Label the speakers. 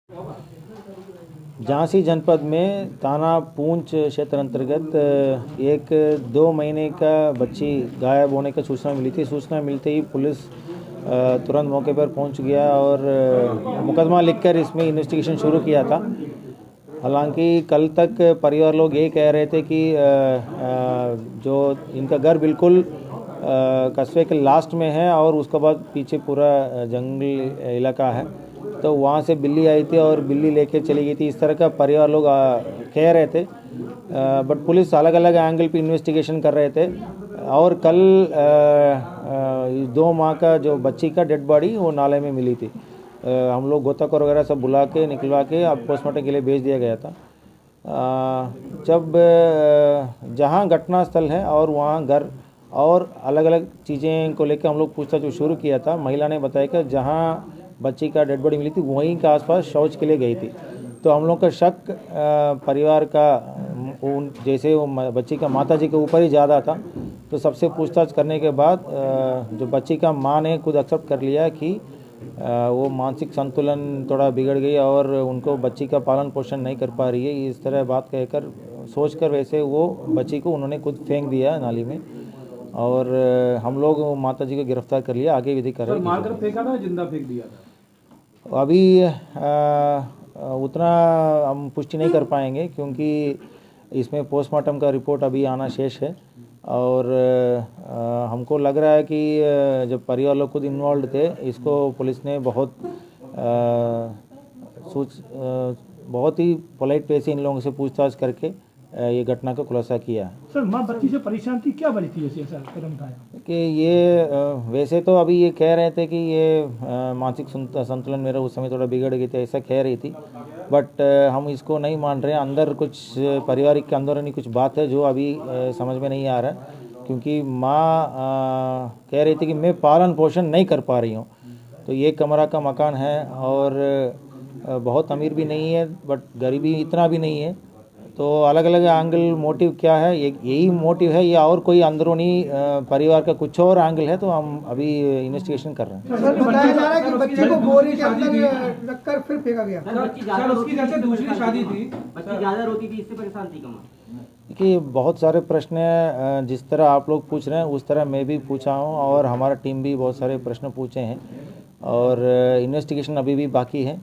Speaker 1: झांसी जनपद में थाना पूंछ क्षेत्र अंतर्गत एक 2 महीने का बच्ची गायब होने की सूचना मिली थी। सूचना मिलते ही पुलिस तुरंत मौके पर पहुंच गया और मुकदमा लिखकर इसमें इन्वेस्टिगेशन शुरू किया था। हालांकि कल तक परिवार लोग ये कह रहे थे कि जो इनका घर बिल्कुल कस्बे के लास्ट में है और उसके बाद पीछे पूरा जंगली इलाका है, तो वहाँ से बिल्ली आई थी और बिल्ली लेके चली गई थी, इस तरह का परिवार लोग कह रहे थे। बट पुलिस अलग अलग एंगल पे इन्वेस्टिगेशन कर रहे थे और कल 2 माह का जो बच्ची का डेड बॉडी वो नाले में मिली थी। हम लोग गोताखोर वगैरह सब बुला के निकलवा के अब पोस्टमार्टम के लिए भेज दिया गया था। जब जहाँ घटना स्थल है और वहाँ घर और अलग अलग चीज़ें को लेकर हम लोग पूछताछ शुरू किया था। महिला ने बताया कि जहाँ बच्ची का डेड बॉडी मिली थी वहीं के आसपास शौच के लिए गई थी, तो हम लोग का शक परिवार का जैसे वो बच्ची का माताजी के ऊपर ही ज़्यादा था। तो सबसे पूछताछ करने के बाद जो बच्ची का माँ ने खुद एक्सेप्ट कर लिया कि वो मानसिक संतुलन थोड़ा बिगड़ गई और उनको बच्ची का पालन पोषण नहीं कर पा रही है, इस तरह बात कहकर सोचकर वैसे वो बच्ची को उन्होंने खुद फेंक दिया नाली में और हम लोग माताजी को गिरफ्तार कर लिया। आगे विधि कर रहे हैं।
Speaker 2: मारकर फेंका था, जिंदा फेंक दिया था?
Speaker 1: अभी उतना हम पुष्टि नहीं कर पाएंगे क्योंकि इसमें पोस्टमार्टम का रिपोर्ट अभी आना शेष है और हमको लग रहा है कि जब परिवार लोग खुद इन्वॉल्व थे, इसको पुलिस ने बहुत ही पोलाइट वे से इन लोगों से पूछताछ करके ये घटना का खुलासा किया है।
Speaker 2: सर, माँ बच्ची से परेशान थी, क्या वजह थी ऐसे सर कदम उठाया?
Speaker 1: कि ये वैसे तो अभी ये कह रहे थे कि ये मानसिक संतुलन मेरा उस समय थोड़ा बिगड़ गई थी, ऐसा कह रही थी। बट हम इसको नहीं मान रहे हैं। अंदर कुछ पारिवारिक के अंदर नहीं कुछ बात है जो अभी समझ में नहीं आ रहा, क्योंकि माँ कह रही थी कि मैं पालन पोषण नहीं कर पा रही हूँ। तो ये कमरा का मकान है और बहुत अमीर भी नहीं है बट गरीबी इतना भी नहीं है, तो अलग अलग एंगल मोटिव क्या है, यही मोटिव है या और कोई अंदरूनी परिवार का कुछ और एंगल है, तो हम अभी इन्वेस्टिगेशन कर रहे हैं।
Speaker 3: सर, बताया जा रहा है कि बच्चे को बोरी के अंदर रखकर फिर फेंका गया।
Speaker 2: सर, उसकी जैसे दूसरी शादी थी,
Speaker 4: बच्ची ज़्यादा रोती थी, इससे परेशान थी कमा?
Speaker 1: कि बहुत सारे प्रश्न हैं, जिस तरह आप लोग पूछ रहे हैं उस तरह मैं भी पूछा हूँ और हमारा टीम भी बहुत सारे प्रश्न पूछे हैं और इन्वेस्टिगेशन अभी भी बाकी है।